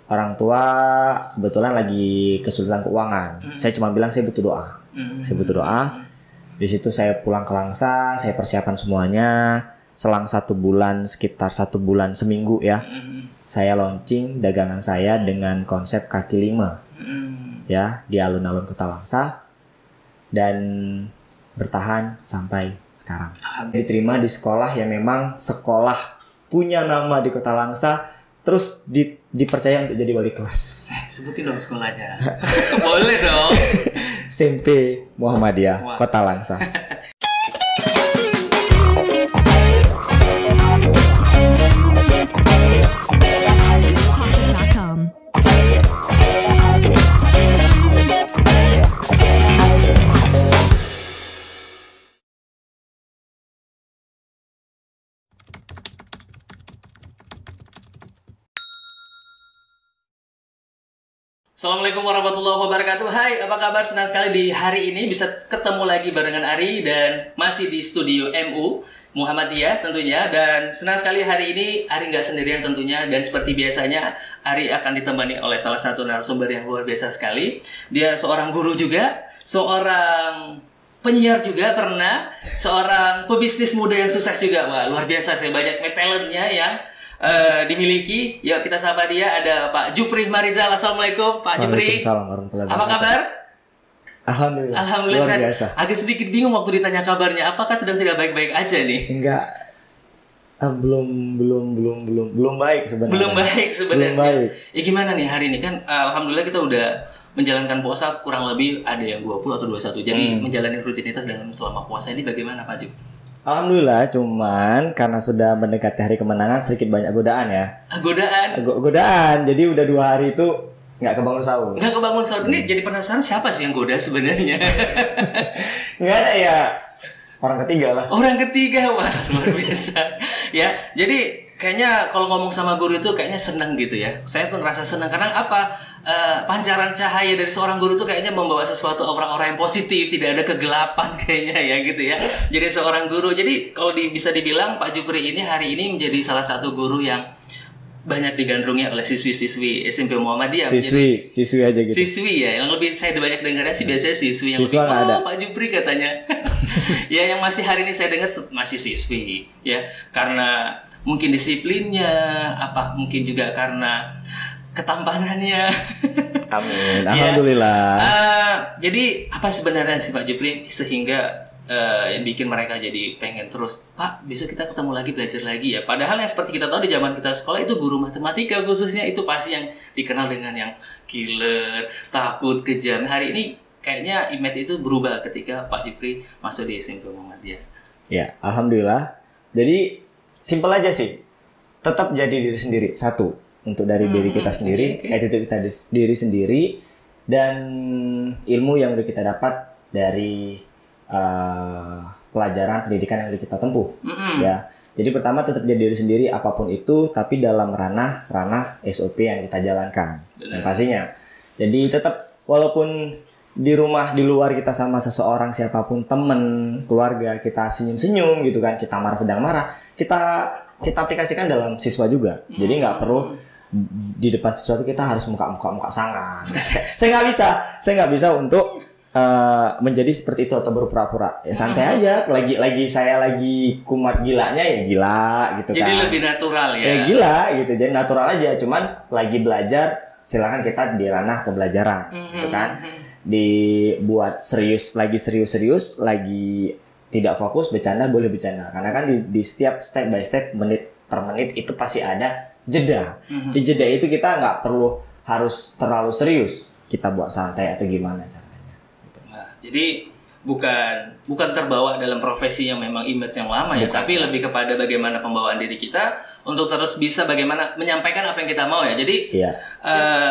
orang tua kebetulan lagi kesulitan keuangan. Saya cuma bilang saya butuh doa. Saya butuh doa. Di situ saya pulang ke Langsa, saya persiapan semuanya. Selang 1 bulan, sekitar 1 bulan seminggu ya. Saya launching dagangan saya dengan konsep kaki 5. Ya, di alun-alun Kota Langsa. Dan bertahan sampai sekarang. Diterima di sekolah yang memang sekolah punya nama di Kota Langsa. Terus dipercaya untuk jadi wali kelas. Sebutin dong sekolahnya. Boleh dong. SMP Muhammadiyah Kota Langsa. Assalamualaikum warahmatullahi wabarakatuh. Hai, apa kabar? Senang sekali di hari ini bisa ketemu lagi barengan Ari dan masih di studio MU Muhammadiyah tentunya. Dan senang sekali hari ini Ari nggak sendirian tentunya. Dan seperti biasanya Ari akan ditemani oleh salah satu narasumber yang luar biasa sekali. Dia seorang guru juga, seorang penyiar juga pernah, seorang pebisnis muda yang sukses juga. Wah, luar biasa, saya banyak talentnya yang dimiliki. Yuk kita sapa dia, ada Pak Jupri Marizal. Assalamualaikum Pak Jupri. Waalaikumsalam warahmatullahi wabarakatuh. Apa kabar? Alhamdulillah. Alhamdulillah. Luar biasa. Agak sedikit bingung waktu ditanya kabarnya. Apakah sedang tidak baik-baik aja nih? Enggak. Belum baik sebenarnya. Belum baik sebenarnya. Belum baik. Ya gimana nih hari ini kan alhamdulillah kita udah menjalankan puasa kurang lebih ada yang 20 atau 21. Jadi menjalani rutinitas dengan selama puasa ini bagaimana Pak Jup? Alhamdulillah, cuman karena sudah mendekati hari kemenangan sedikit banyak godaan ya. Godaan? Godaan, jadi udah 2 hari itu nggak kebangun sahur. Nggak kebangun sahur. Ini jadi penasaran siapa sih yang goda sebenarnya? Nggak ada ya, orang ketiga lah. Orang ketiga, wah luar biasa. Ya, jadi kayaknya kalau ngomong sama guru itu kayaknya senang gitu ya. Saya tuh ngerasa senang karena apa? Pancaran cahaya dari seorang guru itu kayaknya membawa sesuatu orang-orang yang positif, tidak ada kegelapan kayaknya ya gitu ya. Jadi seorang guru. Jadi kalau bisa dibilang Pak Jupri ini hari ini menjadi salah satu guru yang banyak digandrungi oleh siswi-siswi SMP Muhammadiyah. Siswi aja gitu. Siswi ya, yang lebih saya banyak dengarnya sih biasanya siswi yang Siswa lebih, ada. Pak Jupri katanya. Ya yang masih hari ini saya dengar masih siswi ya, karena mungkin disiplinnya, mungkin juga karena ketampanannya. Amin. Ya. Alhamdulillah. Jadi apa sebenarnya sih Pak Jupri sehingga yang bikin mereka jadi pengen terus, Pak besok kita ketemu lagi, belajar lagi ya. Padahal yang seperti kita tahu di zaman kita sekolah itu guru matematika khususnya itu pasti yang dikenal dengan yang killer, takut, kejam. Hari ini kayaknya image itu berubah ketika Pak Jupri masuk di SMP Muhammadiyah. Ya, alhamdulillah. Jadi simpel aja sih. Tetap jadi diri sendiri. Satu, untuk dari diri kita sendiri, attitude kita diri sendiri, dan ilmu yang udah kita dapat dari pelajaran pendidikan yang udah kita tempuh. Ya. Jadi pertama tetap jadi diri sendiri apapun itu, tapi dalam ranah SOP yang kita jalankan. Dan pastinya. Jadi tetap walaupun di rumah, di luar kita sama seseorang, siapapun, teman, keluarga, kita senyum-senyum gitu kan, kita marah sedang marah, kita aplikasikan dalam siswa juga. Jadi nggak perlu di depan siswa itu kita harus muka sangar. Saya nggak bisa untuk menjadi seperti itu atau berpura-pura. Ya santai aja. Saya lagi kumat gilanya ya gila gitu kan. Jadi lebih natural ya. Ya gila gitu. Jadi natural aja. Cuman lagi belajar, silakan kita di ranah pembelajaran gitu kan. Dibuat serius, lagi tidak fokus, bercanda boleh bercanda. Karena kan di setiap step by step, menit per menit itu pasti ada jeda. Di jeda itu kita nggak perlu harus terlalu serius. Kita buat santai atau gimana caranya. Gitu. Nah, jadi bukan terbawa dalam profesi yang memang image yang lama ya, tapi lebih kepada bagaimana pembawaan diri kita untuk terus bisa bagaimana menyampaikan apa yang kita mau ya. Jadi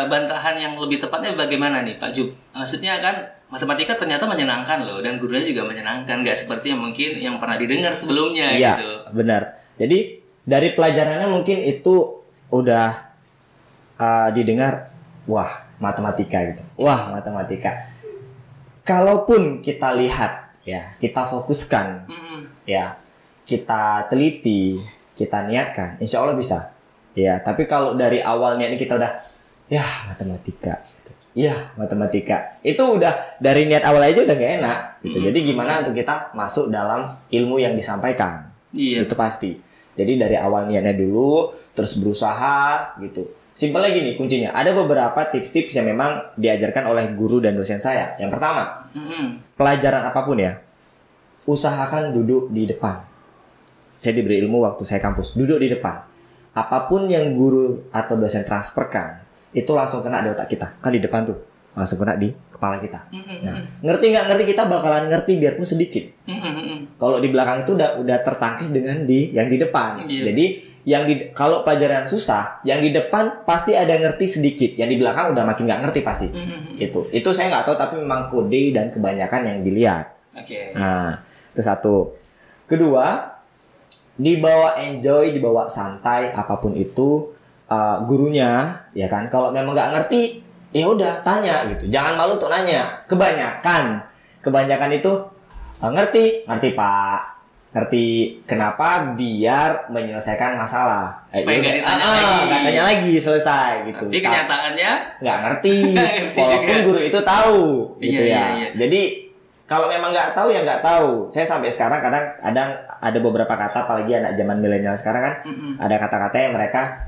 bantahan yang lebih tepatnya bagaimana nih Pak Jup? Maksudnya kan matematika ternyata menyenangkan loh, dan gurunya juga menyenangkan, nggak seperti yang mungkin yang pernah didengar sebelumnya gitu. Iya, benar. Jadi dari pelajarannya mungkin itu udah didengar, wah matematika gitu. Wah matematika. Kalaupun kita lihat ya, kita fokuskan ya, kita teliti, kita niatkan, insya Allah bisa. Ya, tapi kalau dari awalnya ini kita udah ya matematika gitu. Iya, matematika. Itu udah dari niat awal aja udah gak enak gitu. Jadi gimana untuk kita masuk dalam ilmu yang disampaikan. Iya. Itu pasti. Jadi dari awal niatnya dulu, terus berusaha gitu. Simpelnya gini kuncinya. Ada beberapa tips-tips yang memang diajarkan oleh guru dan dosen saya. Yang pertama, pelajaran apapun ya, usahakan duduk di depan. Saya diberi ilmu waktu saya kampus, duduk di depan. Apapun yang guru atau dosen transferkan, itu langsung kena di otak kita. Kan di depan tuh, langsung kena di kepala kita. Nah, ngerti nggak ngerti kita bakalan ngerti biarpun sedikit. Kalau di belakang itu udah tertangkis dengan yang di depan. Jadi kalau pelajaran susah, yang di depan pasti ada ngerti sedikit, yang di belakang udah makin nggak ngerti pasti. Itu saya nggak tahu, tapi memang kode dan kebanyakan yang dilihat. Nah, itu satu. Kedua, dibawa enjoy, dibawa santai, apapun itu. Gurunya ya kan, kalau memang nggak ngerti ya udah tanya gitu, jangan malu untuk nanya. Kebanyakan itu ngerti pak, ngerti kenapa, biar menyelesaikan masalah supaya nggak tanya lagi, selesai gitu. Tapi kenyataannya nggak ngerti walaupun guru itu tahu gitu ya. Jadi kalau memang nggak tahu ya nggak tahu. Saya sampai sekarang kadang ada beberapa kata, apalagi anak zaman milenial sekarang kan, ada kata-kata yang mereka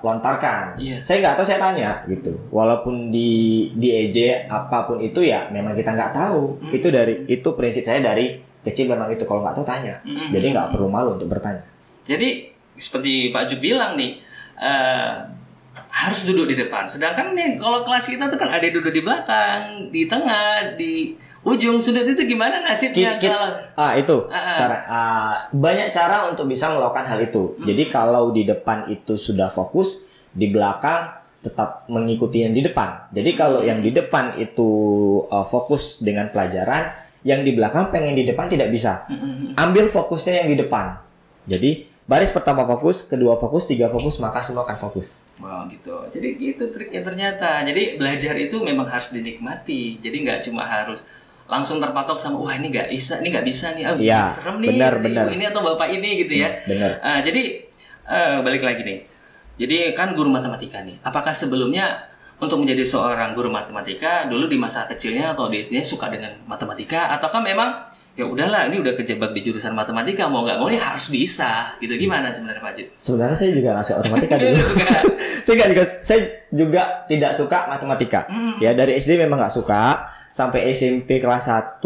lontarkan. Saya nggak tahu, saya tanya gitu. Walaupun di EJ apapun itu ya memang kita nggak tahu. Itu prinsip saya dari kecil, memang itu kalau nggak tahu tanya. Jadi nggak perlu malu untuk bertanya. Jadi seperti Pak Juk bilang nih, harus duduk di depan. Sedangkan nih kalau kelas kita tuh kan ada duduk di belakang, di tengah, di ujung sudut. Itu gimana nasibnya kalau banyak cara untuk bisa melakukan hal itu. Jadi kalau di depan itu sudah fokus, di belakang tetap mengikuti yang di depan. Jadi kalau yang di depan itu fokus dengan pelajaran, yang di belakang pengen di depan tidak bisa. Ambil fokusnya yang di depan. Jadi baris pertama fokus, kedua fokus, tiga fokus, maka semua akan fokus. Wow gitu. Jadi gitu triknya ternyata. Jadi belajar itu memang harus dinikmati. Jadi nggak cuma harus langsung terpatok sama wah ini nggak bisa nih, serem nih, benar. ini atau bapak ini gitu ya. Jadi balik lagi nih. Jadi kan guru matematika nih. Apakah sebelumnya untuk menjadi seorang guru matematika dulu di masa kecilnya atau di SD suka dengan matematika, ataukah memang ya udahlah ini udah kejebak di jurusan matematika, mau nggak mau ini harus bisa gitu? Gimana sebenarnya Pak Jit? Sebenarnya saya juga nggak suka matematika dulu. saya juga tidak suka matematika. Ya dari SD memang nggak suka, sampai SMP kelas 1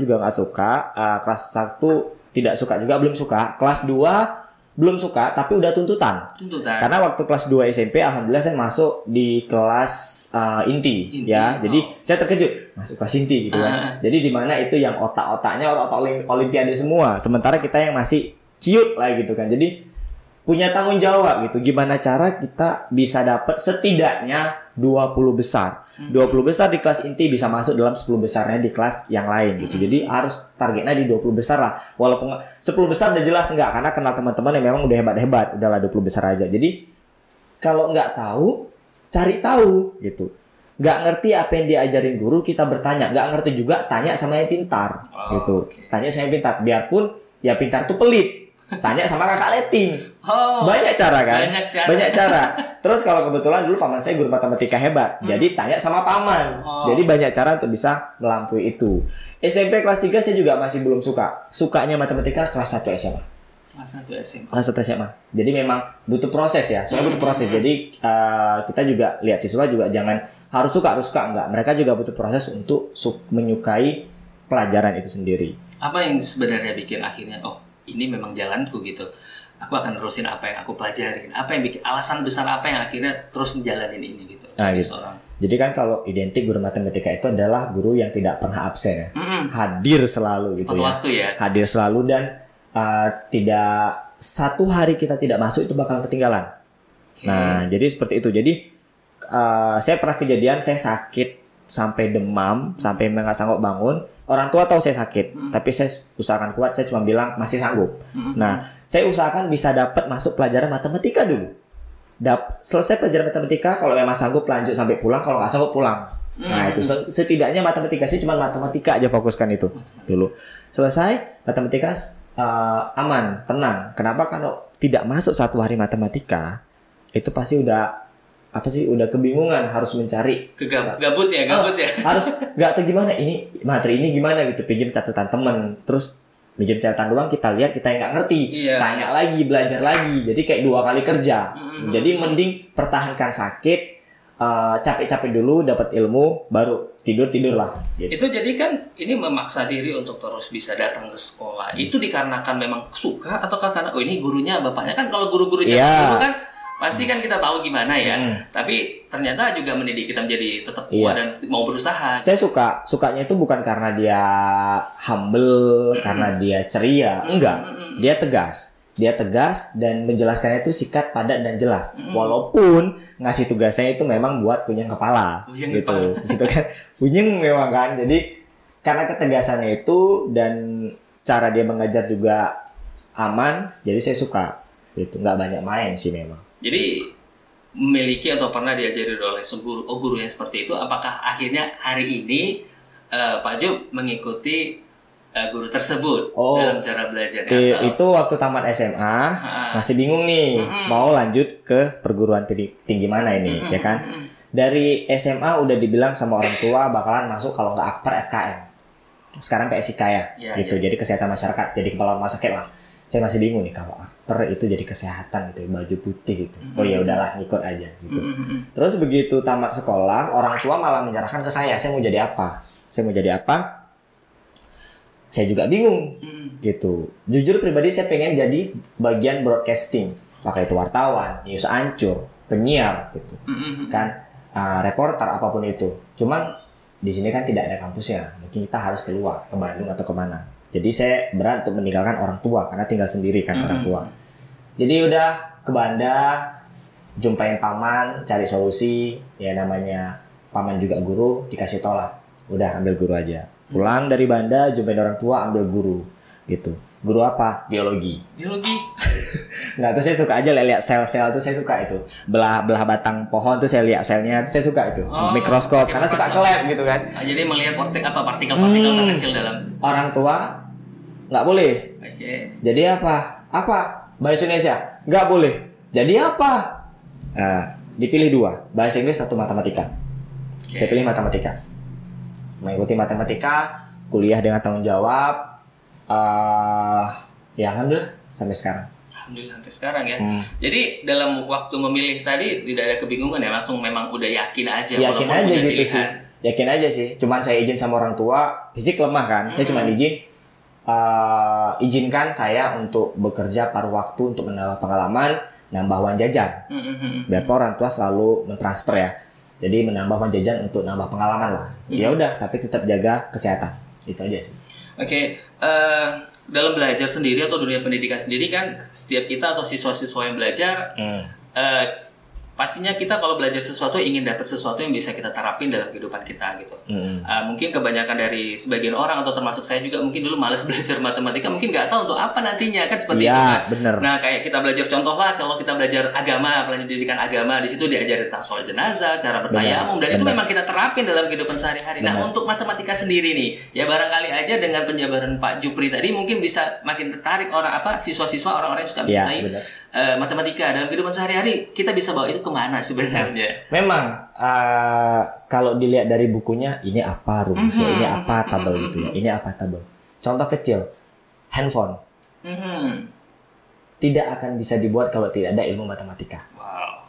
juga nggak suka, kelas 1 tidak suka juga, belum suka, kelas 2 belum suka, tapi udah tuntutan. Karena waktu kelas 2 SMP alhamdulillah saya masuk di kelas inti ya. Jadi saya terkejut masuk kelas inti gitu kan. Jadi di mana itu yang otak-otaknya otak olimpiade semua, sementara kita yang masih ciut lah gitu kan. Jadi punya tanggung jawab gitu, gimana cara kita bisa dapat setidaknya 20 besar. 20 besar di kelas inti bisa masuk dalam 10 besarnya di kelas yang lain gitu. Jadi harus targetnya di 20 besar lah. Walaupun 10 besar udah jelas enggak, karena kenal teman-teman yang memang udah hebat-hebat, udahlah 20 besar aja. Jadi kalau nggak tahu, cari tahu gitu. Nggak ngerti apa yang diajarin guru, kita bertanya. Nggak ngerti juga, tanya sama yang pintar gitu. Tanya sama yang pintar, biarpun ya pintar tuh pelit. Tanya sama kakak letting. Banyak cara kan? Banyak cara. Terus kalau kebetulan dulu paman saya guru matematika hebat, jadi tanya sama paman. Jadi banyak cara untuk bisa melampaui itu. SMP kelas 3 saya juga masih belum suka. Sukanya matematika kelas 1 SMA. Kelas 1 SMA. Jadi memang butuh proses ya. Sebenarnya butuh proses. Jadi kita juga lihat siswa juga jangan harus suka enggak. Mereka juga butuh proses untuk menyukai pelajaran itu sendiri. Apa yang sebenarnya bikin akhirnya ini memang jalanku gitu, aku akan terusin apa yang aku pelajarin, apa yang bikin alasan besar apa yang akhirnya terus menjalanin ini gitu. Gitu. Jadi kan kalau identik guru matematika itu adalah guru yang tidak pernah absen ya, hadir selalu gitu ya. Hadir selalu dan tidak satu hari kita tidak masuk itu bakalan ketinggalan. Nah jadi seperti itu. Jadi saya pernah kejadian saya sakit sampai demam, sampai nggak sanggup bangun. Orang tua tahu saya sakit, tapi saya usahakan kuat. Saya cuma bilang masih sanggup. Nah, saya usahakan bisa dapat masuk pelajaran matematika dulu. Selesai pelajaran matematika, kalau memang sanggup lanjut sampai pulang, kalau nggak sanggup pulang. Nah, itu setidaknya matematika sih cuma matematika aja fokuskan itu dulu. Selesai matematika aman, tenang. Kenapa? Kalau tidak masuk satu hari matematika, itu pasti udah apa sih, udah kebingungan harus mencari gabut ya. Harus nggak tahu gimana ini materi ini gimana gitu, pinjam catatan temen, terus pinjam catatan doang, kita lihat kita yang nggak ngerti, tanya lagi, belajar lagi, jadi kayak 2 kali kerja. Jadi mending pertahankan sakit, capek-capek dulu dapat ilmu, baru tidur lah gitu. Itu jadi kan ini memaksa diri untuk terus bisa datang ke sekolah. Itu dikarenakan memang suka atau karena ini gurunya bapaknya, kan kalau guru-guru dulu kan pasti kan kita tahu gimana ya. Tapi ternyata juga mendidik kita menjadi tetap kuat dan mau berusaha. Saya sukanya itu bukan karena dia humble, karena dia ceria, enggak. Dia tegas dan menjelaskannya itu sikat, padat dan jelas. Walaupun ngasih tugasnya itu memang buat punya kepala, gitu kan. Punyeng memang kan. Jadi karena ketegasannya itu dan cara dia mengajar juga aman, jadi saya suka. Itu nggak banyak main sih memang. Jadi memiliki atau pernah diajari oleh guru yang seperti itu, apakah akhirnya hari ini Pak Job mengikuti guru tersebut dalam cara belajarnya? Itu waktu tamat SMA masih bingung nih mau lanjut ke perguruan tinggi mana ini, ya kan? Dari SMA udah dibilang sama orang tua bakalan masuk kalau nggak Akper FKM. Sekarang kayak Sikaya gitu. Jadi kesehatan masyarakat, jadi kepala rumah sakit lah. Saya masih bingung nih kalau Akper itu jadi kesehatan gitu, baju putih gitu. Oh ya udahlah, ngikut aja gitu. Terus begitu tamat sekolah, orang tua malah menyerahkan ke saya mau jadi apa? Saya juga bingung gitu. Jujur pribadi saya pengen jadi bagian broadcasting, pakai itu wartawan, news ancur, penyiar gitu, kan, reporter apapun itu. Cuman di sini kan tidak ada kampusnya, mungkin kita harus keluar ke Bandung atau kemana. Jadi saya berat untuk meninggalkan orang tua karena tinggal sendiri kan orang tua. Jadi udah ke Banda, jumpain paman, cari solusi. Ya namanya paman juga guru, dikasih tolak. Udah ambil guru aja. Pulang dari Banda, jumpain orang tua, ambil guru gitu. Guru apa? Biologi. Nggak tuh, saya suka aja lihat sel-sel tuh, saya suka itu. Belah batang pohon tuh saya lihat selnya, tuh saya suka itu. Mikroskop karena suka ke lab gitu kan. Jadi melihat partikel-partikel terkecil dalam. Orang tua nggak boleh. Jadi apa? Bahasa Indonesia nggak boleh. Jadi apa? Dipilih 2, bahasa Inggris atau matematika. Saya pilih matematika. Mengikuti matematika, kuliah dengan tanggung jawab. Ya alhamdulillah sampai sekarang. Alhamdulillah sampai sekarang ya. Jadi dalam waktu memilih tadi tidak ada kebingungan ya, langsung memang udah yakin aja. Yakin aja gitu pilihan. Sih. Yakin aja sih. Cuman saya izin sama orang tua, fisik lemah kan. Saya cuma izinkan saya untuk bekerja paruh waktu untuk menambah pengalaman, nambah uang jajan. Biar orang tua selalu mentransfer ya. Jadi menambah uang jajan untuk nambah pengalaman lah. Ya udah, tapi tetap jaga kesehatan. Itu aja sih. Oke. Dalam belajar sendiri atau dunia pendidikan sendiri kan, setiap kita atau siswa-siswa yang belajar pastinya kita kalau belajar sesuatu ingin dapat sesuatu yang bisa kita terapin dalam kehidupan kita gitu. Mungkin kebanyakan dari sebagian orang atau termasuk saya juga mungkin dulu malas belajar matematika, mungkin nggak tahu untuk apa nantinya kan seperti itu kan. Bener. Nah kayak kita belajar contoh lah, kalau kita belajar agama, pendidikan agama, di situ diajarin tentang sholat jenazah, cara bertayamum, dan itu memang kita terapin dalam kehidupan sehari-hari. Nah untuk matematika sendiri nih, ya barangkali aja dengan penjabaran Pak Jupri tadi mungkin bisa makin tertarik siswa-siswa, orang-orang yang suka mencintai matematika dalam kehidupan sehari-hari. Kita bisa bawa itu kemana sebenarnya? Memang kalau dilihat dari bukunya, ini apa rumusnya, ini apa tabel gitu ya, ini apa tabel. Contoh kecil, handphone tidak akan bisa dibuat kalau tidak ada ilmu matematika. Wow.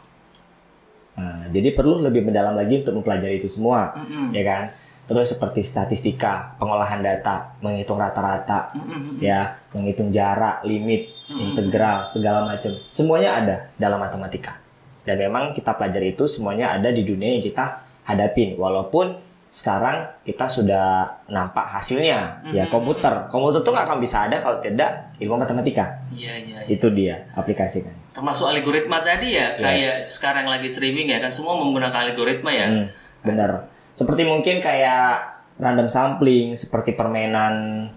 Jadi perlu lebih mendalam lagi untuk mempelajari itu semua, ya kan? Terus seperti statistika, pengolahan data, menghitung rata-rata, ya, menghitung jarak, limit, integral, segala macam, semuanya ada dalam matematika. Dan memang kita pelajari itu semuanya ada di dunia yang kita hadapin. Walaupun sekarang kita sudah nampak hasilnya, ya komputer tuh nggak akan bisa ada kalau tidak ilmu matematika. Iya. Itu dia aplikasikan. Termasuk algoritma tadi ya, kayak sekarang lagi streaming ya kan, semua menggunakan algoritma ya. Benar. Seperti mungkin kayak random sampling, seperti permainan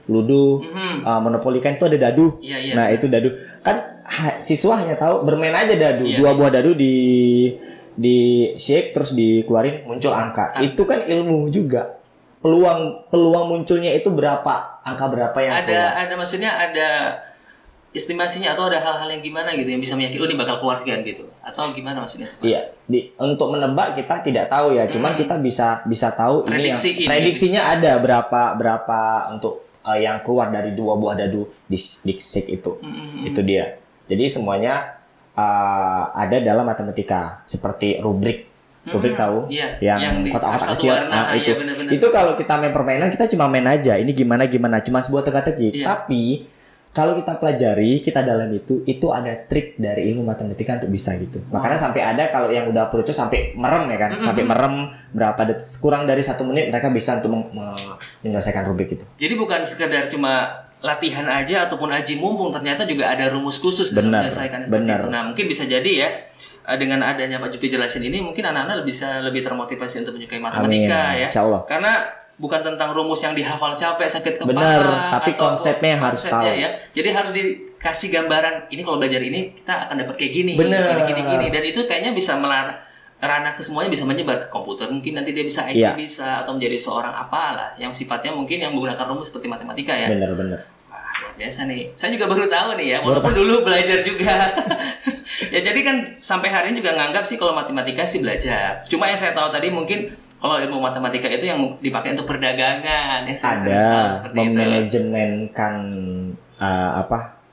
Ludo, Monopoly kan itu ada dadu. Iya. Nah itu dadu kan siswa hanya tahu bermain aja dadu, dua buah dadu di shake terus dikeluarin muncul angka. Itu kan ilmu juga. Peluang munculnya itu berapa, angka berapa yang ada maksudnya ada estimasinya atau ada hal-hal yang gimana gitu yang bisa meyakini ini bakal keluar sekian gitu atau gimana maksudnya? Iya, untuk menebak kita tidak tahu ya, cuman kita bisa tahu prediksinya ada berapa untuk yang keluar dari 2 buah dadu disik itu. Itu dia. Jadi semuanya ada dalam matematika seperti rubrik tahu yang kotak-kotak kecil. Nah, itu. Iya, bener-bener. Itu kalau kita main permainan kita cuma main aja. Ini gimana cuma sebuah teka-teki. Tapi kalau kita pelajari, kita dalam itu ada trik dari ilmu matematika untuk bisa gitu. Makanya sampai ada kalau yang udah pro itu sampai merem ya kan, sampai merem berapa detik, kurang dari 1 menit mereka bisa untuk menyelesaikan rubrik itu. Jadi bukan sekedar cuma latihan aja ataupun aji mumpung, ternyata juga ada rumus khusus dalam menyelesaikan seperti itu. Nah, mungkin bisa jadi ya dengan adanya Pak Jupi jelasin ini, mungkin anak-anak bisa lebih termotivasi untuk menyukai matematika. Amin. Ya. Insya Allah. Karena bukan tentang rumus yang dihafal capek sakit kepala. Benar, tapi konsepnya harus tahu. Ya. Jadi harus dikasih gambaran. Ini kalau belajar ini kita akan dapat kayak gini. Benar. Gini. Dan itu kayaknya bisa ranah ke semuanya, bisa menyebar ke komputer. Mungkin nanti dia bisa IT bisa atau menjadi seorang apalah yang sifatnya mungkin yang menggunakan rumus seperti matematika ya. Benar. Wah, luar biasa nih. Saya juga baru tahu nih ya, walaupun dulu belajar juga. Ya jadi kan sampai hari ini juga nganggap sih kalau matematika sih belajar. Cuma yang saya tahu tadi mungkin kalau ilmu matematika itu yang dipakai untuk perdagangan ya, ada memanajemenkan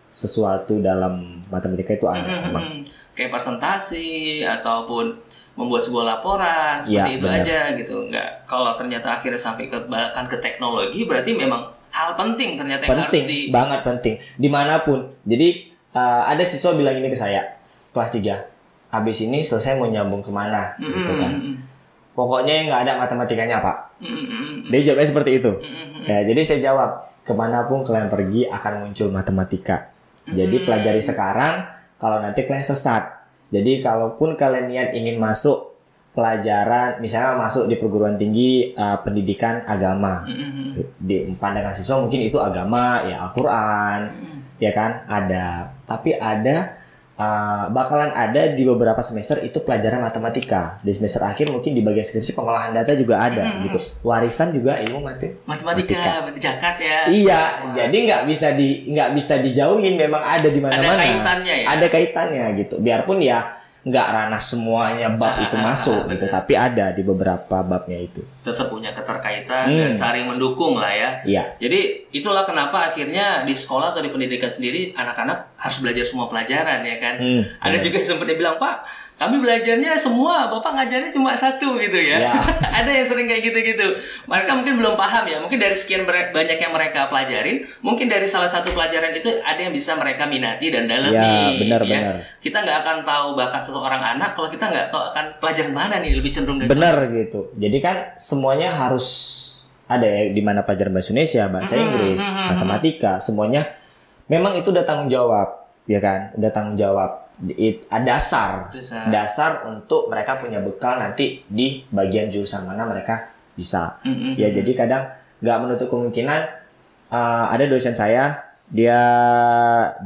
sesuatu dalam matematika itu ada memang. Kayak presentasi ataupun membuat sebuah laporan seperti itu aja gitu. Enggak, kalau ternyata akhirnya sampai bahkan ke teknologi berarti memang hal penting ternyata yang harus banget penting dimanapun. Jadi ada siswa bilang ini ke saya kelas 3, habis ini selesai mau nyambung kemana gitu kan. Pokoknya nggak ada matematikanya Pak. Dia jawabnya seperti itu. Ya, jadi saya jawab, kemanapun kalian pergi akan muncul matematika. Jadi pelajari sekarang, kalau nanti kalian sesat. Jadi kalaupun kalian niat ingin masuk pelajaran, misalnya masuk di perguruan tinggi pendidikan agama, di pandangan siswa mungkin itu agama, ya Al-Quran, ya kan ada. Tapi ada bakalan ada di beberapa semester itu pelajaran matematika. Di semester akhir mungkin di bagian skripsi pengolahan data juga ada gitu. Warisan juga ilmu matematika berjakat ya. Iya, jadi nggak bisa dijauhin, memang ada di mana-mana. Ada kaitannya ya. Ada kaitannya gitu. Biarpun ya nggak ranah semuanya bab itu masuk gitu, tapi ada di beberapa babnya itu. Tetap punya keterkaitan dan saling mendukung lah ya. Iya. Jadi itulah kenapa akhirnya di sekolah atau di pendidikan sendiri anak-anak harus belajar semua pelajaran ya kan. Ada juga yang sempat bilang, Pak, kami belajarnya semua, Bapak ngajarnya cuma 1 gitu ya. Ada yang sering kayak gitu-gitu. Mereka mungkin belum paham ya. Mungkin dari sekian banyak yang mereka pelajarin, mungkin dari salah satu pelajaran itu ada yang bisa mereka minati dan dalami. Ya, benar. Kita nggak akan tahu bakat seseorang anak kalau kita nggak tahu akan pelajaran mana nih lebih cenderung dan benar gitu. Jadi kan semuanya harus ada ya, di mana pelajaran bahasa Indonesia, bahasa Inggris, matematika, semuanya memang itu udah tanggung jawab, ya kan? Udah tanggung jawab. Dasar untuk mereka punya bekal nanti di bagian jurusan mana mereka bisa. Ya jadi kadang nggak menutup kemungkinan ada dosen saya, dia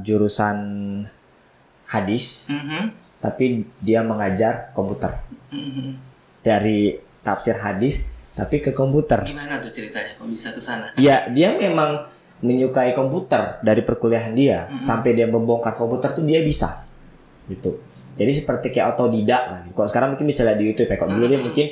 jurusan hadis, tapi dia mengajar komputer. Dari tafsir hadis tapi ke komputer. Gimana tuh ceritanya kok bisa ke sana? Ya, dia memang menyukai komputer dari perkuliahan dia, sampai dia membongkar komputer tuh dia bisa. Gitu. Jadi seperti kayak otodidak lah. Kalau sekarang mungkin bisa lihat di YouTube ya. Kalau dulu dia mungkin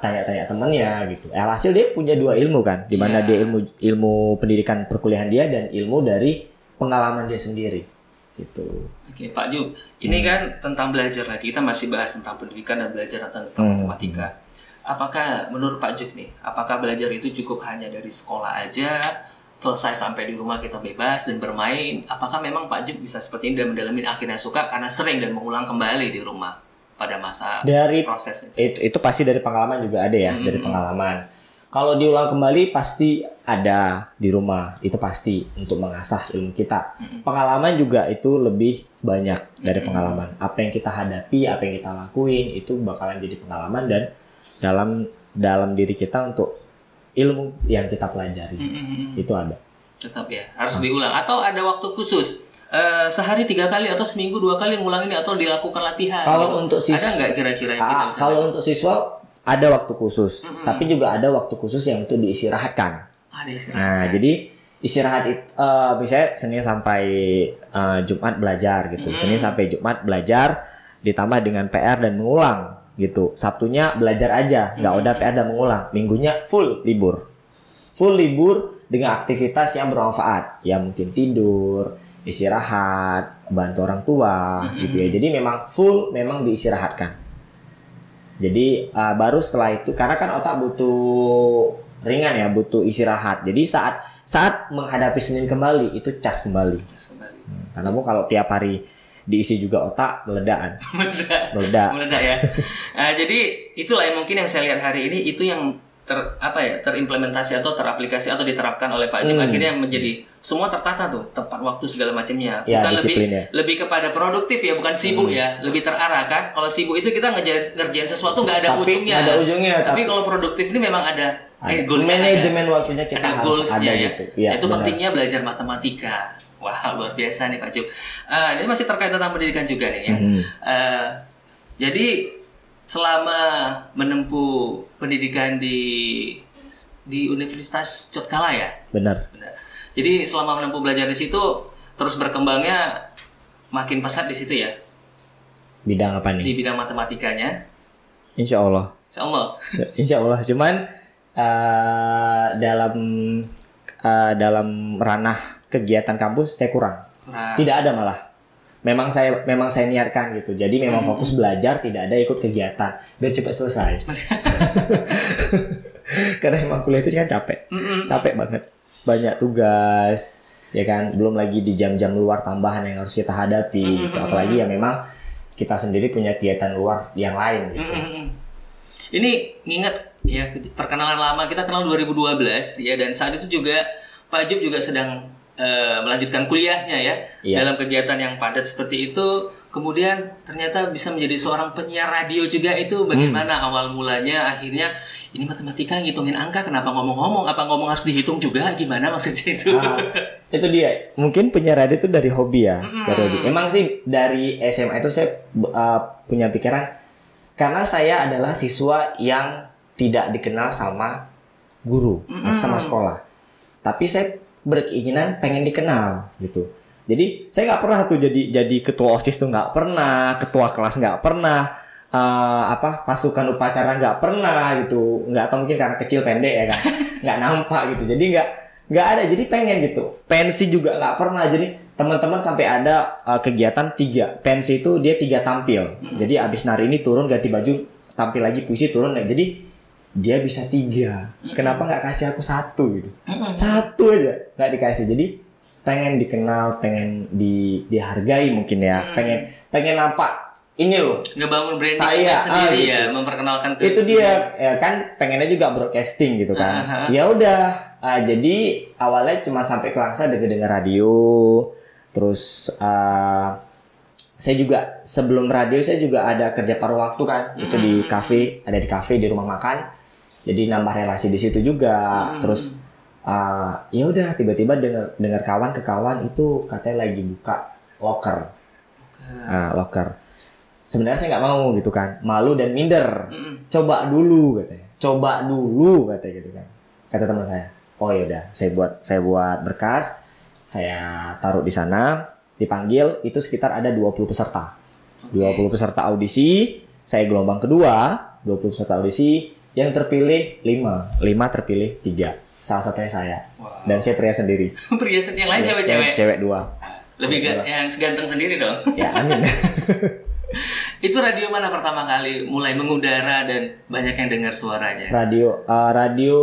tanya-tanya temannya gitu. Alhasil dia punya 2 ilmu kan, di mana dia ilmu pendidikan perkuliahan dia dan ilmu dari pengalaman dia sendiri. Gitu. Oke, Pak Jub, ini kan tentang belajar lagi. Kita masih bahas tentang pendidikan dan belajar tentang matematika. Apakah menurut Pak Jub nih, apakah belajar itu cukup hanya dari sekolah aja? Selesai sampai di rumah kita bebas dan bermain, apakah memang Pak Jub bisa seperti ini dan mendalami akhirnya suka karena sering dan mengulang kembali di rumah pada masa proses itu pasti dari pengalaman juga ada ya, dari pengalaman. Kalau diulang kembali pasti ada di rumah, itu pasti untuk mengasah ilmu kita. Pengalaman juga itu lebih banyak dari pengalaman. Apa yang kita hadapi, apa yang kita lakuin itu bakalan jadi pengalaman dan dalam diri kita untuk ilmu yang kita pelajari. Itu ada. Tetap ya, harus diulang. Atau ada waktu khusus, sehari 3 kali atau seminggu 2 kali ngulang ini atau dilakukan latihan. Kalau untuk siswa, ada nggak kira-kira yang kita bisa kalau untuk siswa ada waktu khusus, tapi juga ada waktu khusus yang itu diistirahatkan. Nah, jadi istirahat itu misalnya Senin sampai Jumat belajar gitu. Senin sampai Jumat belajar ditambah dengan PR dan mengulang gitu. Sabtunya belajar aja, nggak ada PR dan mengulang. Minggunya full libur. Full libur dengan aktivitas yang bermanfaat. Ya mungkin tidur, istirahat, bantu orang tua gitu ya. Jadi memang full memang diistirahatkan. Jadi baru setelah itu karena kan otak butuh ringan ya, butuh istirahat. Jadi saat menghadapi Senin kembali itu cas kembali. Karena kalau tiap hari diisi juga otak meledak meledak ya. Jadi itulah yang mungkin yang saya lihat hari ini itu yang terimplementasi atau teraplikasi atau diterapkan oleh Pak Ajib akhirnya menjadi semua tertata tuh, tepat waktu segala macamnya. Ya, bukan ya. lebih kepada produktif ya, bukan sibuk ya, lebih terarah kan. Kalau sibuk itu kita ngerjain sesuatu nggak ada ujungnya. Tapi kalau produktif ini memang ada manajemen waktunya kita harus ada ya. gitu. Ya, itu pentingnya belajar matematika. Wah, luar biasa nih Pak Ajib. Ini masih terkait tentang pendidikan juga nih ya. Jadi selama menempuh pendidikan di Universitas Cotkala ya. Benar. Jadi selama menempuh belajar di situ terus berkembangnya makin pesat di situ ya. Bidang apa nih? Di bidang matematikanya. Insya Allah. Insya Allah. Cuman dalam ranah kegiatan kampus saya kurang. Tidak ada malah. Memang saya niatkan gitu. Jadi memang fokus belajar, tidak ada ikut kegiatan biar cepat selesai. Karena emang kuliah itu kan capek. Capek banget. Banyak tugas, ya kan? Belum lagi di jam-jam luar tambahan yang harus kita hadapi gitu. Apalagi ya memang kita sendiri punya kegiatan luar yang lain gitu. Ini ingat ya perkenalan lama, kita kenal 2012 ya, dan saat itu juga Pak Ajib juga sedang melanjutkan kuliahnya ya. Dalam kegiatan yang padat seperti itu, kemudian ternyata bisa menjadi seorang penyiar radio juga. Itu bagaimana awal mulanya? Akhirnya ini matematika ngitungin angka, kenapa ngomong-ngomong? Apa ngomong harus dihitung juga? Gimana maksudnya itu? Itu dia. Mungkin penyiar radio itu dari hobi ya. Dari hobi. Emang sih dari SMA itu saya punya pikiran, karena saya adalah siswa yang tidak dikenal sama guru, sama sekolah. Tapi saya berkeinginan pengen dikenal gitu. Jadi saya nggak pernah tuh jadi ketua OSIS tuh nggak pernah, ketua kelas nggak pernah, pasukan upacara nggak pernah gitu. Nggak tahu mungkin karena kecil pendek ya kan, nggak nampak gitu. Jadi nggak ada. Jadi pengen gitu. Pensi juga nggak pernah. Jadi teman-teman sampai ada kegiatan 3 pensi itu dia 3 tampil. Jadi abis nari ini turun ganti baju, tampil lagi puisi turun. Jadi dia bisa 3. Kenapa nggak kasih aku 1 gitu? 1 aja nggak dikasih. Jadi pengen dikenal, pengen dihargai mungkin ya. Pengen nampak ini loh. Ngebangun branding saya sendiri gitu. Ya, memperkenalkan itu dia ya kan, pengennya juga broadcasting gitu kan. Ya udah. Jadi awalnya cuma sampai Kelangsa dengar radio. Terus saya juga sebelum radio saya juga ada kerja paruh waktu kan. Itu di kafe, ada di kafe di rumah makan. Jadi nambah relasi di situ juga. Terus ya udah tiba-tiba dengar kawan ke kawan itu katanya lagi buka loker. Loker. Sebenarnya saya nggak mau gitu kan, malu dan minder. Coba dulu katanya. Coba dulu katanya gitu kan. Kata teman saya. Oh ya udah, saya buat berkas, saya taruh di sana, dipanggil itu sekitar ada 20 peserta. 20 peserta audisi, saya gelombang kedua, 20 peserta audisi. Yang terpilih 5 terpilih 3. Salah satunya saya. Dan saya pria sendiri. Pria yang lain cewek-cewek? Cewek 2. Lebih yang seganteng sendiri dong? Ya amin. Itu radio mana pertama kali mulai mengudara dan banyak yang dengar suaranya? Radio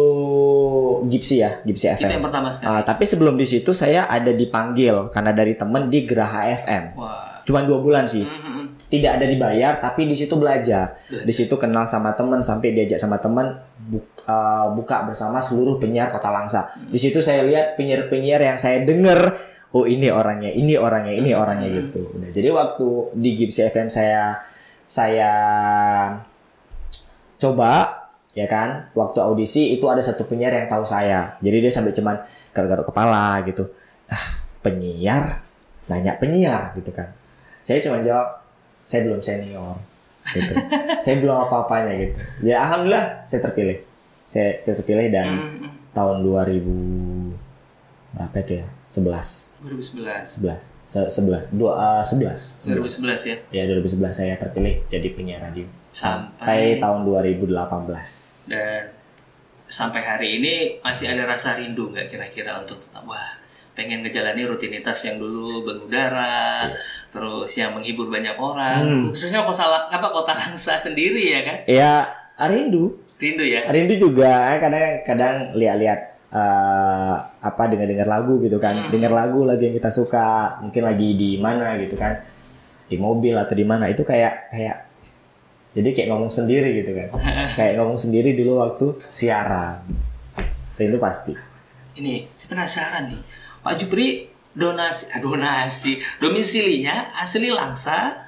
Gipsy ya, Gipsy FM. Itu yang pertama sekali. Tapi sebelum di situ saya ada dipanggil karena dari temen di Geraha FM. Cuman 2 bulan sih. Tidak ada dibayar, tapi di situ belajar. Di situ kenal sama teman, sampai diajak sama teman buka bersama seluruh penyiar Kota Langsa. Di situ saya lihat penyiar-penyiar yang saya dengar, oh ini orangnya gitu. Udah. Jadi waktu di Gipsy FM saya coba, ya kan, waktu audisi itu ada satu penyiar yang tahu saya. Jadi dia sampai cuman garuk-garuk kepala gitu. Penyiar, nanya penyiar gitu kan. Saya cuma jawab, saya belum senior gitu. Saya belum apa-apanya gitu. Ya alhamdulillah saya terpilih. Saya terpilih dan tahun 2016 berapa itu ya? 11. 2011 ya? Ya 2011 saya terpilih jadi penyiar radio sampai tahun 2018. Dan sampai hari ini masih ada rasa rindu nggak kira-kira untuk tetap pengen ngejalani rutinitas yang dulu mengudara, terus yang menghibur banyak orang, khususnya Kota Langsa sendiri ya kan? Ya rindu ya. Rindu juga kadang lihat dengar lagu gitu kan, dengar lagu yang kita suka, mungkin lagi di mana gitu kan, di mobil atau di mana, itu kayak jadi kayak ngomong sendiri gitu kan. Kayak ngomong sendiri dulu waktu siaran. Rindu pasti. Ini saya penasaran nih, Pak Jupri domisilinya asli Langsa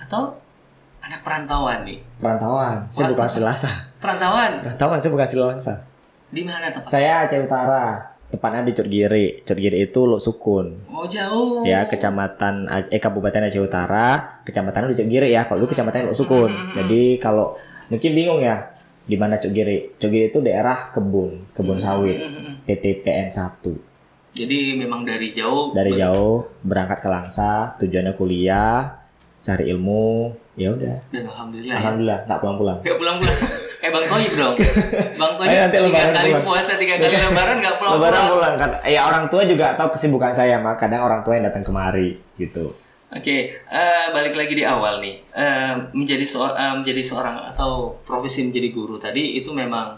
atau anak perantauan nih? Perantauan, saya bukan asli Langsa. Perantauan, saya bukan asli Langsa. Di mana tempat? Saya Aceh Utara, tepatnya di Cotgiri. Cotgiri itu Lok Sukun. Oh jauh. Ya, Kabupaten Aceh Utara, kecamatannya di Cotgiri ya. Kalau dulu kecamatannya Lok Sukun. Jadi kalau mungkin bingung ya, di mana Cotgiri? Cotgiri itu daerah kebun sawit, PTPN 1. Jadi memang dari jauh. Dari jauh berangkat ke Langsa, tujuannya kuliah, cari ilmu, ya udah. Dan alhamdulillah nggak pulang-pulang. Bang Toyib dong. Bang Toyib 3 kali puasa, 3 kali lebaran nggak pulang-pulang. Lebaran pulang kan. Ya orang tua juga tahu kesibukan saya, maka kadang orang tua yang datang kemari gitu. Oke, balik lagi di awal nih. Menjadi seorang atau profesi menjadi guru tadi itu memang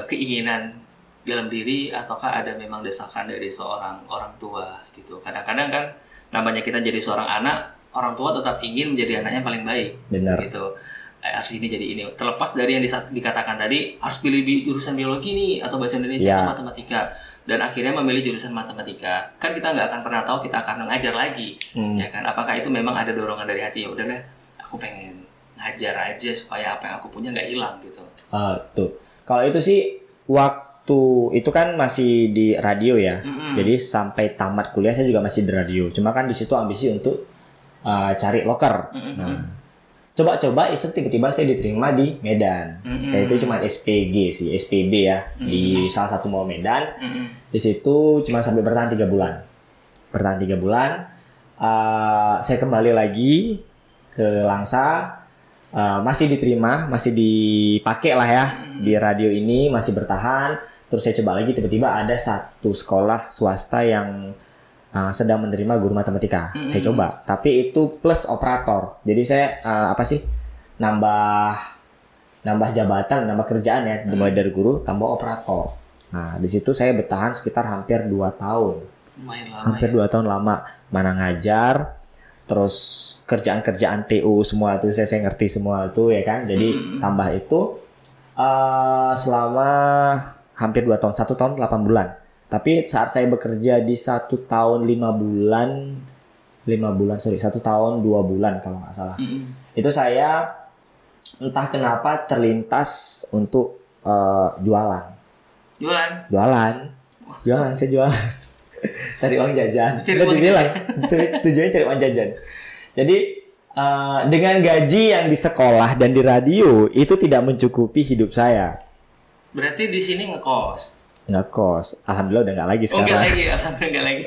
keinginan dalam diri ataukah ada memang desakan dari seorang orang tua gitu. Kadang-kadang kan namanya kita jadi seorang anak, orang tua tetap ingin menjadi anaknya paling baik. Benar. Gitu. Harus ini jadi ini. Terlepas dari yang dikatakan tadi, harus pilih jurusan biologi nih atau bahasa Indonesia atau matematika. Dan akhirnya memilih jurusan matematika. Kan kita nggak akan pernah tahu kita akan mengajar lagi. Ya kan? Apakah itu memang ada dorongan dari hati? Ya udahlah, aku pengen ngajar aja supaya apa yang aku punya nggak hilang gitu. Tuh. Kalau itu sih waktu itu kan masih di radio ya. Jadi sampai tamat kuliah saya juga masih di radio. Cuma kan di situ ambisi untuk cari loker. Nah, coba-coba iseng tiba-tiba saya diterima di Medan. Itu cuma SPB ya, di salah satu mall Medan. Di situ cuma sampai bertahan 3 bulan. Saya kembali lagi ke Langsa, masih diterima, masih dipakai lah ya di radio ini, masih bertahan. Terus saya coba lagi, tiba-tiba ada satu sekolah swasta yang sedang menerima guru matematika. Saya coba, tapi itu plus operator. Jadi saya nambah jabatan, nambah kerjaan ya, mulai dari guru tambah operator. Nah, di situ saya bertahan sekitar hampir 2 tahun. Hampir 2 tahun lama, mana ngajar, terus kerjaan-kerjaan TU semua itu saya ngerti semua itu ya kan. Jadi tambah itu selama hampir 2 tahun, 1 tahun 8 bulan. Tapi saat saya bekerja di 1 tahun 1 tahun 2 bulan kalau nggak salah. Itu saya entah kenapa terlintas untuk jualan. Saya jualan. Cari uang jajan. Tujuannya cari uang jajan. Jadi dengan gaji yang di sekolah dan di radio itu tidak mencukupi hidup saya. Berarti di sini ngekos. Alhamdulillah udah nggak lagi sekarang. Alhamdulillah nggak lagi.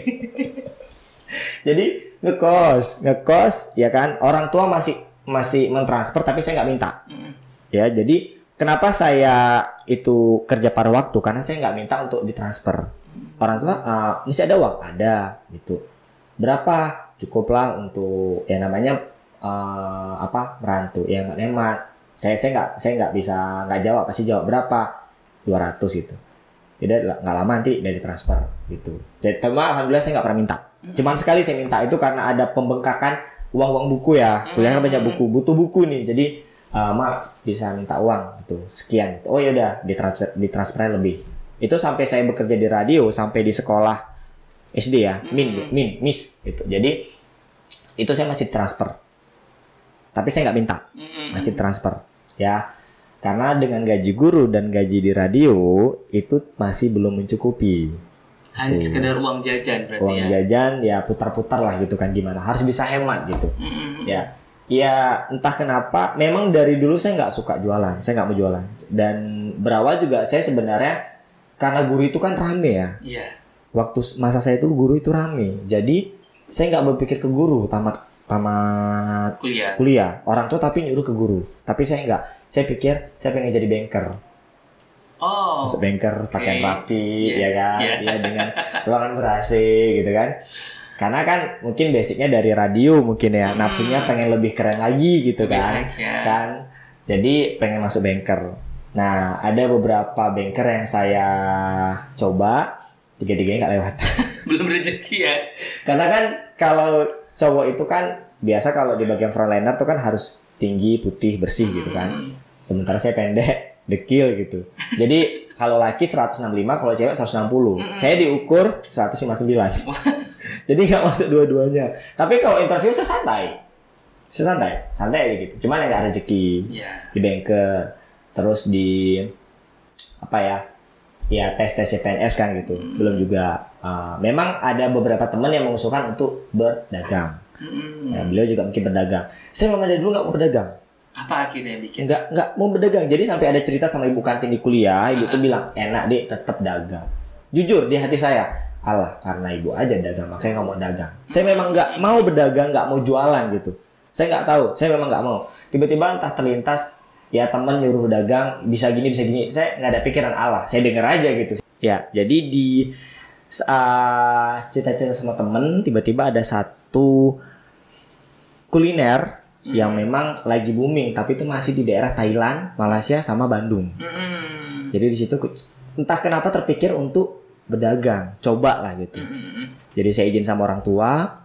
Jadi ngekos ya kan, orang tua masih mentransfer tapi saya nggak minta. Ya, jadi kenapa saya itu kerja pada waktu, karena saya nggak minta untuk ditransfer. Orang tua mesti ada uang, ada gitu. Berapa? Cukuplah untuk ya namanya merantau, yang hemat. Saya nggak bisa nggak jawab, pasti jawab berapa, 200 gitu. Jadi nggak lama nanti udah ditransfer gitu. Jadi alhamdulillah saya nggak pernah minta. Cuman sekali saya minta itu karena ada pembengkakan uang buku ya. Kuliah kan banyak buku, butuh buku nih. Jadi mak bisa minta uang gitu, sekian. Oh ya udah ditransfer lebih. Itu sampai saya bekerja di radio, sampai di sekolah SD ya, MIS gitu. Jadi itu saya masih transfer. Tapi saya nggak minta, masih transfer ya. Karena dengan gaji guru dan gaji di radio itu masih belum mencukupi. Hanya sekedar uang jajan berarti uang jajan ya putar-putar lah gitu kan, gimana. Harus bisa hemat gitu. Ya entah kenapa memang dari dulu saya nggak suka jualan. Saya nggak mau jualan. Dan berawal juga saya sebenarnya karena guru itu kan rame ya. waktu masa saya itu guru itu rame. Jadi saya nggak berpikir ke guru tamat kuliah. Orang tua tapi nyuruh ke guru. Tapi saya nggak. Saya pikir saya pengen jadi banker. Masuk banker, pakaian rapi, ya kan, ya dengan ruangan ber-AC gitu kan. Karena kan mungkin basicnya dari radio mungkin ya, nafsunya pengen lebih keren lagi gitu kan, kan. Jadi pengen masuk banker. Nah, ada beberapa banker yang saya coba, tiga-tiganya nggak lewat. Belum rezeki ya. Karena kan kalau cowok itu kan biasa kalau di bagian frontliner tuh kan harus tinggi, putih, bersih gitu kan. Sementara saya pendek, dekil gitu. Jadi kalau laki 165, kalau cewek 160. Saya diukur 159. Jadi nggak masuk dua-duanya. Tapi kalau interview saya santai aja gitu. Cuman yang nggak rezeki di banker, terus di apa ya tes CPNS kan gitu. Belum juga. Memang ada beberapa teman yang mengusulkan untuk berdagang. Ya, beliau juga mungkin berdagang. Saya memang dari dulu nggak mau berdagang. Apa akhirnya yang bikin? Nggak mau berdagang. Jadi sampai ada cerita sama ibu kantin di kuliah, ibu tuh bilang enak deh tetap dagang. Jujur di hati saya, Allah karena ibu aja dagang makanya nggak mau dagang. Saya memang nggak mau berdagang, nggak mau jualan gitu. Saya nggak tahu, saya memang nggak mau. Tiba-tiba entah terlintas ya teman nyuruh dagang bisa gini. Saya nggak ada pikiran Allah, saya dengar aja gitu. Ya jadi di cerita-cerita sama temen tiba-tiba ada satu kuliner yang memang lagi booming tapi itu masih di daerah Thailand, Malaysia sama Bandung. Jadi di situ entah kenapa terpikir untuk berdagang, coba lah gitu. Jadi saya izin sama orang tua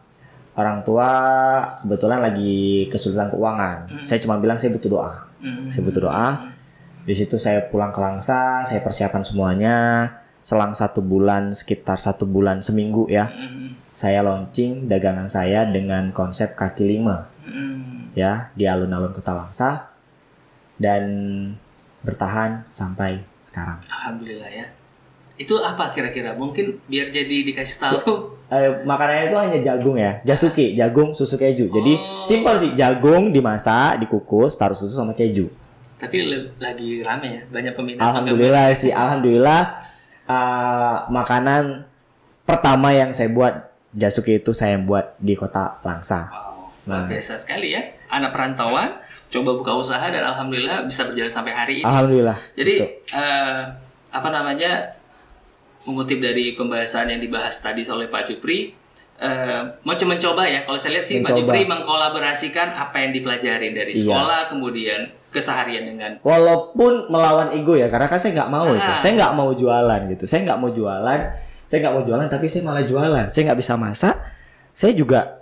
kebetulan lagi kesulitan keuangan. Saya cuma bilang saya butuh doa. Di situ saya pulang ke Langsa, saya persiapan semuanya. Selang 1 bulan, sekitar 1 bulan seminggu ya, saya launching dagangan saya dengan konsep kaki 5 ya di alun-alun Kota Langsa dan bertahan sampai sekarang. Alhamdulillah ya. Itu apa kira-kira? Mungkin biar jadi dikasih tahu. Makanannya itu hanya jagung ya, jasuki, jagung susu keju. Jadi simpel sih, jagung dimasak, dikukus, taruh susu sama keju. Tapi lagi rame ya, banyak peminat. Alhamdulillah sih, alhamdulillah. Makanan pertama yang saya buat jasuki itu saya buat di Kota Langsa. Luar biasa sekali ya. Anak perantauan coba buka usaha dan alhamdulillah bisa berjalan sampai hari ini. Alhamdulillah. Jadi mengutip dari pembahasan yang dibahas tadi oleh Pak Jupri, mau mencoba ya. Kalau saya lihat sih Pak Jupri mengkolaborasikan apa yang dipelajari dari sekolah kemudian keseharian dengan. Walaupun melawan ego ya, karena kan saya nggak mau itu. Saya nggak mau jualan gitu. Saya nggak mau jualan, tapi saya malah jualan. Saya nggak bisa masak. Saya juga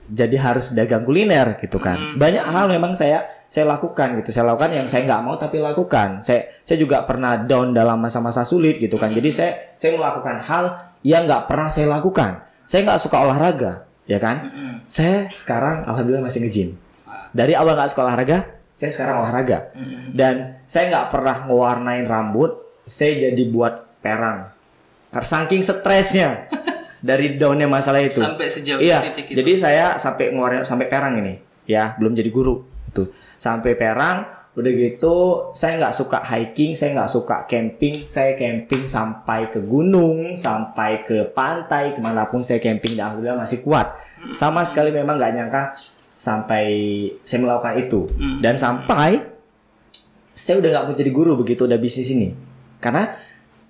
jadi harus dagang kuliner gitu kan. Banyak hal memang saya lakukan gitu. Saya lakukan yang saya nggak mau tapi lakukan. Saya juga pernah down dalam masa-masa sulit gitu kan. Jadi saya melakukan hal yang nggak pernah saya lakukan. Saya nggak suka olahraga, ya kan? Saya sekarang alhamdulillah masih nge-gym. Dari awal nggak suka olahraga, saya sekarang olahraga. Dan saya nggak pernah ngewarnain rambut. Saya jadi buat perang. Saking stresnya. Dari daunnya masalah itu sampai sejauh titik itu. Jadi saya sampai ngeluarin sampai perang ini ya, belum jadi guru itu sampai perang. Udah gitu saya nggak suka hiking, saya nggak suka camping. Saya camping sampai ke gunung, sampai ke pantai, kemanapun saya camping dan alhamdulillah masih kuat. Sama sekali memang nggak nyangka sampai saya melakukan itu. Dan sampai saya udah nggak mau jadi guru begitu udah bisnis ini, karena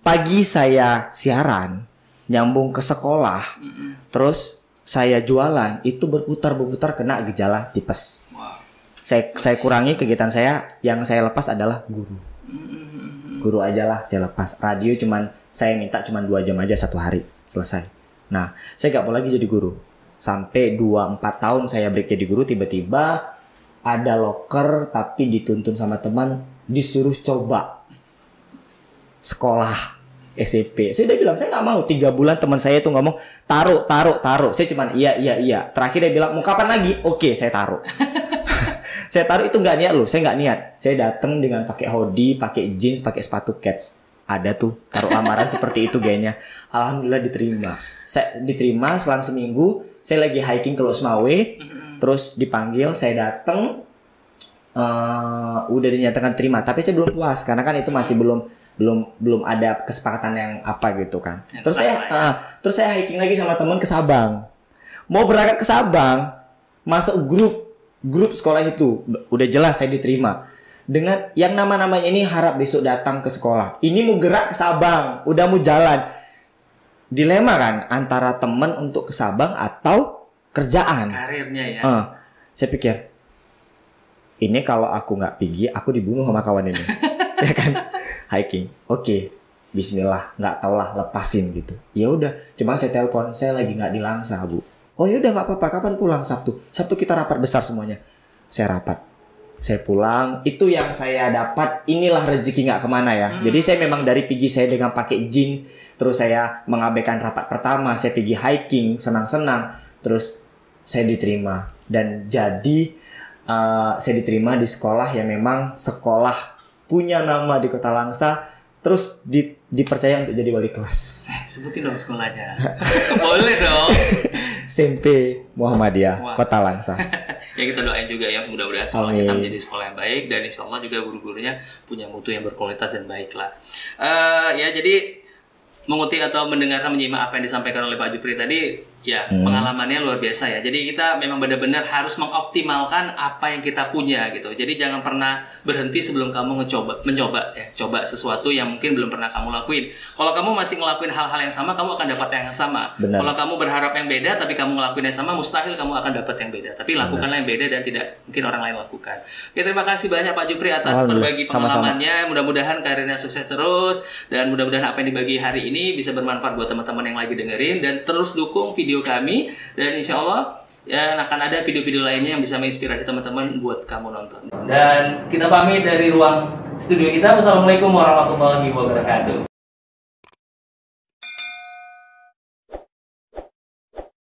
pagi saya siaran nyambung ke sekolah, terus saya jualan itu berputar kena gejala tipes. Saya kurangi kegiatan saya, yang saya lepas adalah guru aja lah saya lepas. Radio saya minta 2 jam aja 1 hari selesai. Nah saya gak mau lagi jadi guru sampai 2-4 tahun saya break jadi guru. Tiba-tiba ada loker tapi dituntun sama teman disuruh coba sekolah SMP. Saya udah bilang saya nggak mau. 3 bulan teman saya itu ngomong taruh. Saya cuman iya. Terakhir dia bilang mau kapan lagi? Oke, saya taruh. Saya taruh itu nggak niat loh. Saya nggak niat. Saya datang dengan pakai hoodie, pakai jeans, pakai sepatu Keds. Ada tuh taruh lamaran seperti itu gayanya. Alhamdulillah diterima. Saya diterima selang seminggu. Saya lagi hiking ke Losmawe, terus dipanggil. Saya datang. Udah dinyatakan terima. Tapi saya belum puas karena kan itu masih belum belum ada kesepakatan yang apa gitu kan. Ya, Terus saya hiking lagi sama teman ke Sabang. Mau berangkat ke Sabang, masuk grup sekolah itu udah jelas saya diterima. Dengan yang nama-namanya ini harap besok datang ke sekolah. Ini mau gerak ke Sabang, udah mau jalan. Dilema kan antara teman untuk ke Sabang atau kerjaan. Karirnya ya. Saya pikir ini kalau aku nggak pergi, aku dibunuh sama kawan ini. Ya kan? Hiking. Oke. Bismillah, nggak tau lah, lepasin gitu. Ya udah, cuma saya telepon, saya lagi nggak di Langsa, Bu. Oh ya udah nggak apa-apa, kapan pulang? Sabtu kita rapat besar semuanya. Saya rapat. Saya pulang, itu yang saya dapat, inilah rezeki nggak kemana ya. Jadi saya memang dari pergi saya dengan pakai jin, terus saya mengabaikan rapat pertama, saya pergi hiking, senang-senang, terus saya diterima. Dan jadi saya diterima di sekolah yang memang sekolah punya nama di Kota Langsa, terus dipercaya untuk jadi wali kelas. Sebutin dong sekolahnya. Boleh dong. SMP Muhammadiyah. Wah. Kota Langsa. Ya kita doain juga ya, mudah-mudahan sekolah kita menjadi sekolah yang baik, dan insya Allah juga guru-gurunya punya mutu yang berkualitas dan baik lah. Ya jadi mengutip atau mendengarkan, menyimak apa yang disampaikan oleh Pak Jupri tadi, ya pengalamannya luar biasa ya. Jadi kita memang benar-benar harus mengoptimalkan apa yang kita punya gitu. Jadi jangan pernah berhenti sebelum kamu coba sesuatu yang mungkin belum pernah kamu lakuin. Kalau kamu masih ngelakuin hal-hal yang sama, kamu akan dapat yang sama. Benar. Kalau kamu berharap yang beda tapi kamu ngelakuin yang sama, mustahil kamu akan dapat yang beda. Tapi lakukanlah yang beda dan tidak mungkin orang lain lakukan. Oke, terima kasih banyak Pak Jupri atas berbagi pengalamannya. Mudah-mudahan karirnya sukses terus, dan mudah-mudahan apa yang dibagi hari ini bisa bermanfaat buat teman-teman yang lagi dengerin, dan terus dukung video kami, dan insya Allah ya akan ada video-video lainnya yang bisa menginspirasi teman-teman buat kamu nonton. Dan kita pamit dari ruang studio kita. Wassalamualaikum warahmatullahi wabarakatuh.